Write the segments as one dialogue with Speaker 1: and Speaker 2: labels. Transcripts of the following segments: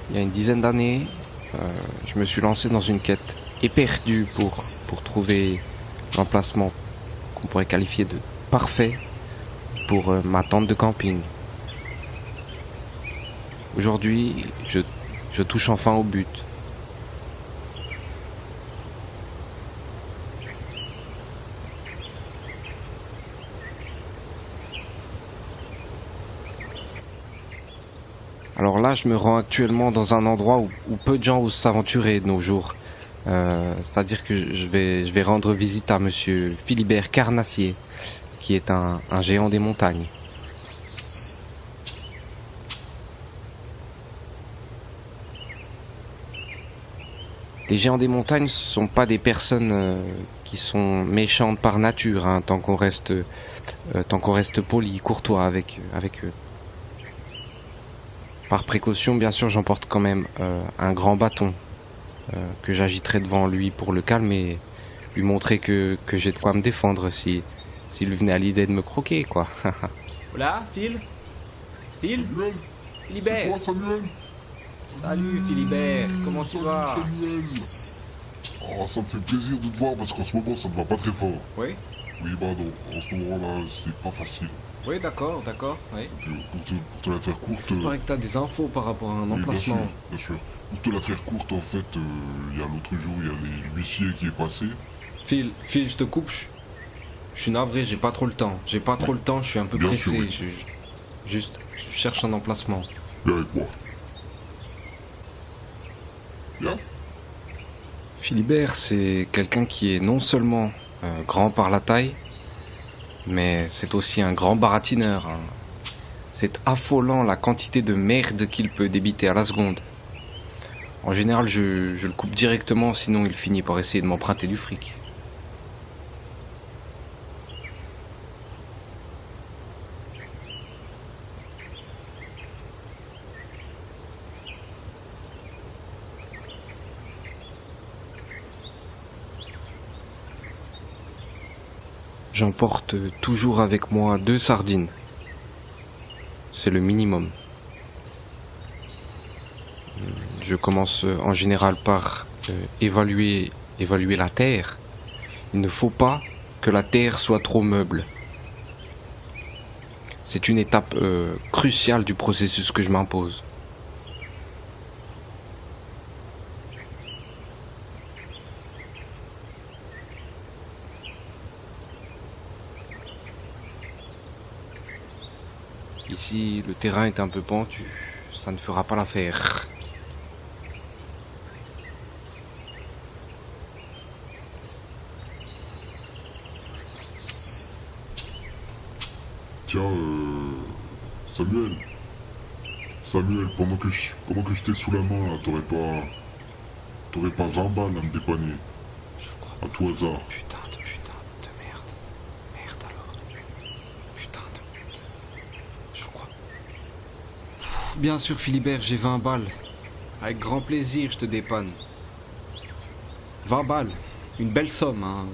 Speaker 1: il y a une dizaine d'années, je me suis lancé dans une quête éperdue pour trouver l'emplacement qu'on pourrait qualifier de parfait pour ma tente de camping. Aujourd'hui, je touche enfin au but. Alors là, je me rends actuellement dans un endroit où peu de gens osent s'aventurer de nos jours. C'est-à-dire que je vais rendre visite à monsieur Philibert Carnassier, qui est un géant des montagnes. Les géants des montagnes ne sont pas des personnes qui sont méchantes par nature, hein, tant qu'on reste poli, courtois avec eux. Par précaution, bien sûr, j'emporte quand même un grand bâton que j'agiterai devant lui pour le calmer et lui montrer que j'ai de quoi me défendre s'il venait à l'idée de me croquer, quoi.
Speaker 2: Voilà, Phil,
Speaker 3: Samuel,
Speaker 2: Philibert.
Speaker 3: c'est toi, Samuel?
Speaker 2: Salut Philibert, comment tu
Speaker 3: Salut,
Speaker 2: vas?
Speaker 3: Samuel. Oh, ça me fait plaisir de te voir parce qu'en ce moment ça ne va pas très fort.
Speaker 2: Oui,
Speaker 3: Oui, bah non, en ce moment-là, c'est pas facile.
Speaker 2: oui, d'accord, oui.
Speaker 3: Pour te la faire courte...
Speaker 2: Il paraît que t'as des infos par rapport à un
Speaker 3: oui,
Speaker 2: emplacement.
Speaker 3: bien sûr. Pour te la faire courte, en fait, il y a l'autre jour, il y a l'huissier qui est passé.
Speaker 2: Phil, je te coupe. Je suis navré, j'ai pas trop le temps. Je suis un peu
Speaker 3: Bien
Speaker 2: pressé.
Speaker 3: sûr, oui.
Speaker 2: Je cherche un emplacement.
Speaker 3: Viens avec moi. Viens.
Speaker 1: Philibert, c'est quelqu'un qui est non seulement grand par la taille, mais c'est aussi un grand baratineur, hein. C'est affolant la quantité de merde qu'il peut débiter à la seconde. En général, je le coupe directement, sinon il finit par essayer de m'emprunter du fric. J'emporte toujours avec moi 2 sardines. C'est le minimum. Je commence en général par évaluer la terre. Il ne faut pas que la terre soit trop meuble. C'est une étape cruciale du processus que je m'impose. Ici, le terrain est un peu pentu. Ça ne fera pas l'affaire.
Speaker 3: Tiens, Samuel. Samuel, pendant que j'étais sous la main, là, t'aurais pas 20 balles à me dépanner.
Speaker 1: Je crois.
Speaker 3: À tout hasard.
Speaker 1: Putain de merde. Merde alors. Putain de merde. Je crois.
Speaker 2: Bien sûr, Philibert, j'ai 20 balles. Avec grand plaisir, je te dépanne. 20 balles. Une belle somme, hein.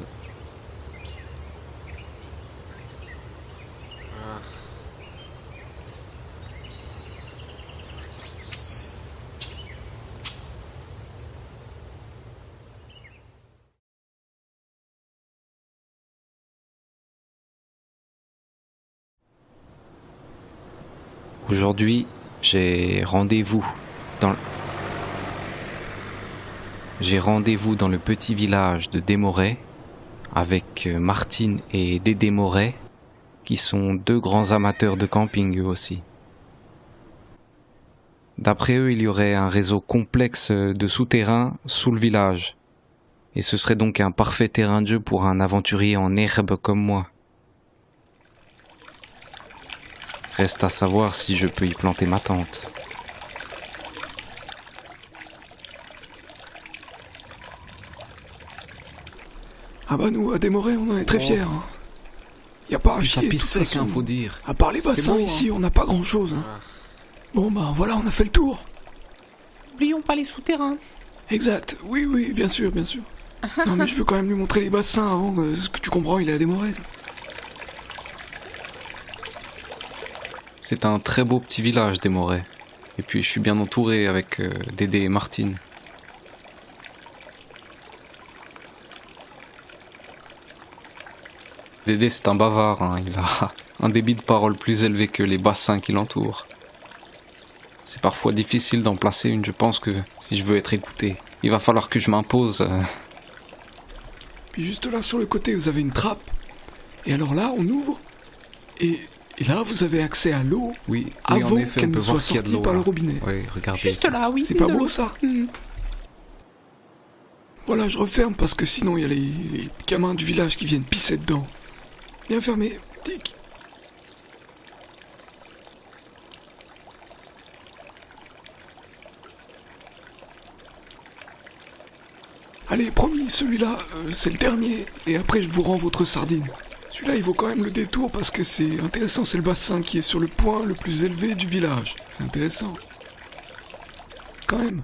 Speaker 1: Aujourd'hui, j'ai rendez-vous dans le petit village de Desmorais avec Martine et Dédé Moret, qui sont 2 grands amateurs de camping eux aussi. D'après eux, il y aurait un réseau complexe de souterrains sous le village. Et ce serait donc un parfait terrain de jeu pour un aventurier en herbe comme moi. Reste à savoir si je peux y planter ma tente.
Speaker 4: Ah bah nous, à Desmorais, on en est très fiers. Hein. Y a pas à
Speaker 2: Ça
Speaker 4: chier, de
Speaker 2: pisse
Speaker 4: toute
Speaker 2: sec,
Speaker 4: façon.
Speaker 2: hein, faut dire.
Speaker 4: À part les
Speaker 2: C'est
Speaker 4: bassins
Speaker 2: beau,
Speaker 4: ici, on n'a pas grand-chose. Hein. Bon bah voilà, on a fait le tour.
Speaker 5: N'oublions pas les souterrains.
Speaker 4: Exact, oui, bien sûr. Non mais je veux quand même lui montrer les bassins avant, ce que tu comprends, il est à Desmorais.
Speaker 1: C'est un très beau petit village, Desmorais. Et puis je suis bien entouré avec Dédé et Martine. Dédé c'est un bavard, hein. Il a un débit de parole plus élevé que les bassins qui l'entourent. C'est parfois difficile d'en placer une, je pense que si je veux être écouté, il va falloir que je m'impose.
Speaker 4: Puis juste là sur le côté vous avez une trappe. Et alors là on ouvre et là vous avez accès à l'eau
Speaker 1: Oui,
Speaker 4: avant
Speaker 1: en effet,
Speaker 4: qu'elle
Speaker 1: on
Speaker 4: ne
Speaker 1: peut
Speaker 4: soit
Speaker 1: voir qu'il y a de
Speaker 4: sortie
Speaker 1: l'eau.
Speaker 4: par le
Speaker 1: Là.
Speaker 4: robinet.
Speaker 1: Oui, regardez.
Speaker 5: Juste là, oui.
Speaker 4: C'est pas
Speaker 5: de
Speaker 4: beau
Speaker 5: l'eau.
Speaker 4: ça?
Speaker 5: Hmm.
Speaker 4: Voilà, je referme parce que sinon il y a les gamins du village qui viennent pisser dedans. Bien fermé, tic. Allez, promis, celui-là, c'est le dernier, et après je vous rends votre sardine. Celui-là, il vaut quand même le détour parce que c'est intéressant, c'est le bassin qui est sur le point le plus élevé du village. C'est intéressant. Quand même.